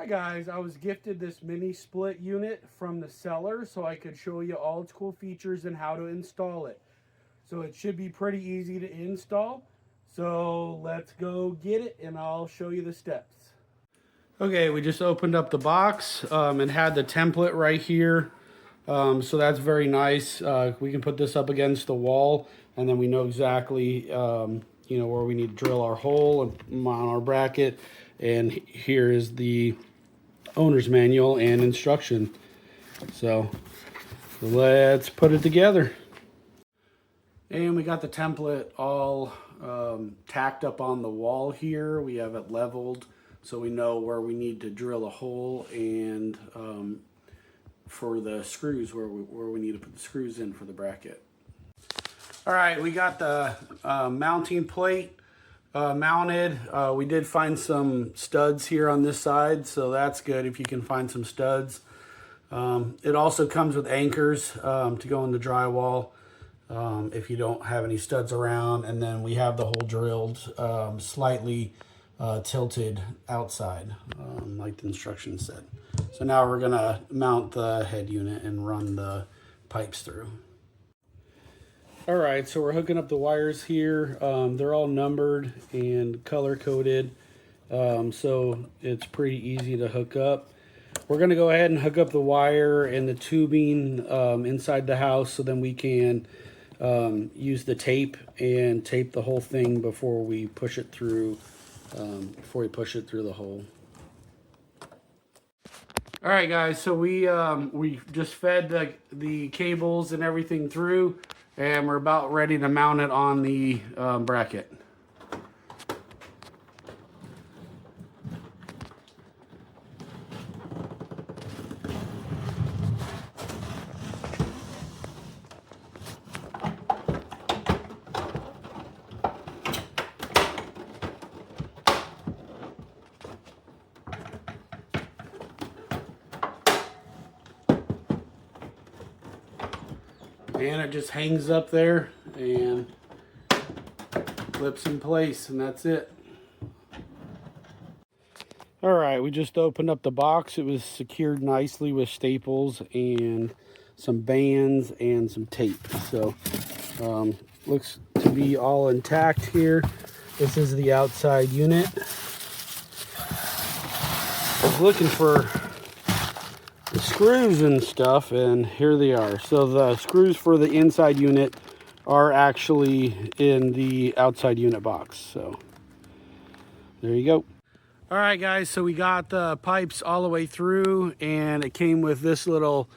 Hi guys, I was gifted this mini split unit from the seller so I could show you all its cool features and how to install it. So it should be pretty easy to install. So let's go get it and I'll show you the steps. Okay, we just opened up the box and had the template right here. So that's very nice. We can put this up against the wall and then we know exactly where we need to drill our hole and mount our bracket. And here is the owner's manual and instruction. So let's put it together. And we got the template all tacked up on the wall here. We have it leveled so we know where we need to drill a hole, and for the screws where we need to put the screws in for the bracket. All right, we got the mounting plate mounted. We did find some studs here on this side, so that's good if you can find some studs. It also comes with anchors to go in the drywall if you don't have any studs around, and then we have the hole drilled slightly tilted outside, like the instructions said. So now we're gonna mount the head unit and run the pipes through. All right, so we're hooking up the wires here. They're all numbered and color coded, so it's pretty easy to hook up. We're gonna go ahead and hook up the wire and the tubing inside the house, so then we can use the tape and tape the whole thing before we push it through. The hole. All right, guys. So we just fed the cables and everything through, and we're about ready to mount it on the bracket. And it just hangs up there and clips in place, and that's it. All right, we just opened up the box. It was secured nicely with staples and some bands and some tape. So looks to be all intact here. This is the outside unit. I was looking for the screws and stuff, and here they are. So the screws for the inside unit are actually in the outside unit box. So there you go. All right, guys, so we got the pipes all the way through, and it came with this little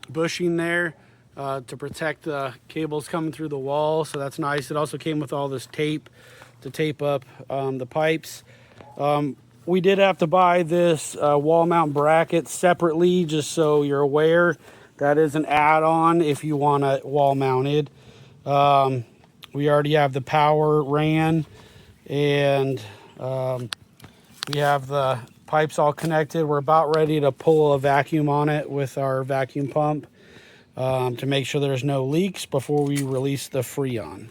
bushing there to protect the cables coming through the wall. So that's nice. It also came with all this tape to tape up the pipes. We did have to buy this wall mount bracket separately, just so you're aware. That is an add-on if you want it wall mounted. We already have the power ran, and we have the pipes all connected. We're about ready to pull a vacuum on it with our vacuum pump to make sure there's no leaks before we release the Freon.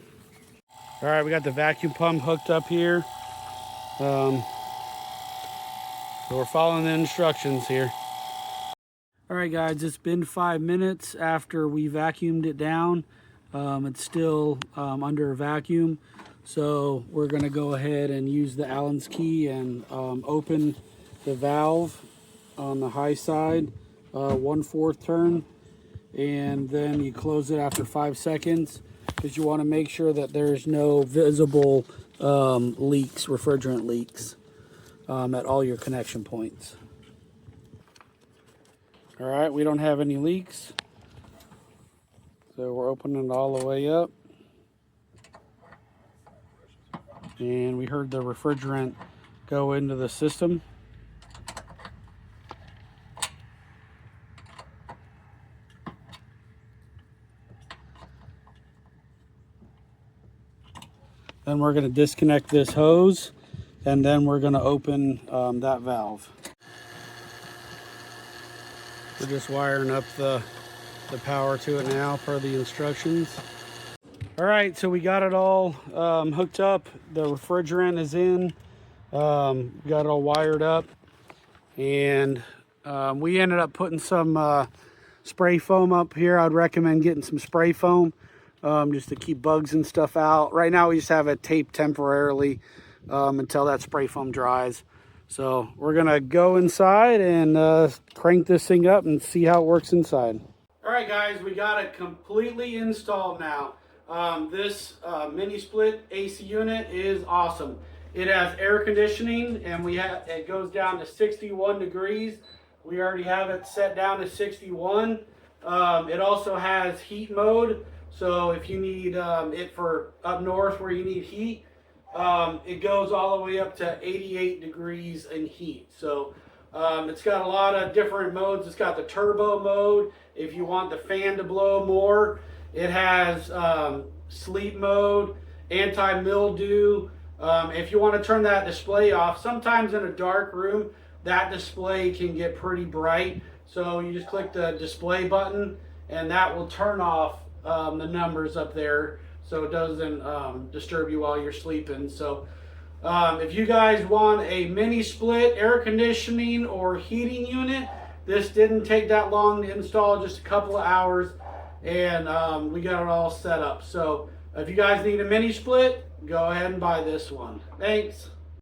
All right, we got the vacuum pump hooked up here. So we're following the instructions here. All right, guys, it's been 5 minutes after we vacuumed it down. It's still under vacuum. So we're gonna go ahead and use the Allen's key and open the valve on the high side, 1/4 turn. And then you close it after 5 seconds, because you wanna make sure that there's no visible leaks, refrigerant leaks. At all your connection points. All right, we don't have any leaks, so we're opening it all the way up, and we heard the refrigerant go into the system. Then we're going to disconnect this hose, and then we're going to open that valve. We're just wiring up the power to it now per the instructions. All right, so we got it all hooked up. The refrigerant is in. We got it all wired up. And we ended up putting some spray foam up here. I'd recommend getting some spray foam just to keep bugs and stuff out. Right now we just have it taped temporarily until that spray foam dries. So we're gonna go inside and crank this thing up and see how it works inside. All right, guys, we got it completely installed now. This mini split AC unit is awesome. It has air conditioning, and it goes down to 61 degrees. We already have it set down to 61. It also has heat mode, so if you need it for up north where you need heat, it goes all the way up to 88 degrees in heat. So it's got a lot of different modes. It's got the turbo mode if you want the fan to blow more. It has sleep mode, anti-mildew. If you want to turn that display off, sometimes in a dark room, that display can get pretty bright. So you just click the display button and that will turn off the numbers up there so it doesn't disturb you while you're sleeping. So if you guys want a mini split air conditioning or heating unit, this didn't take that long to install, just a couple of hours, and we got it all set up. So if you guys need a mini split, go ahead and buy this one. Thanks.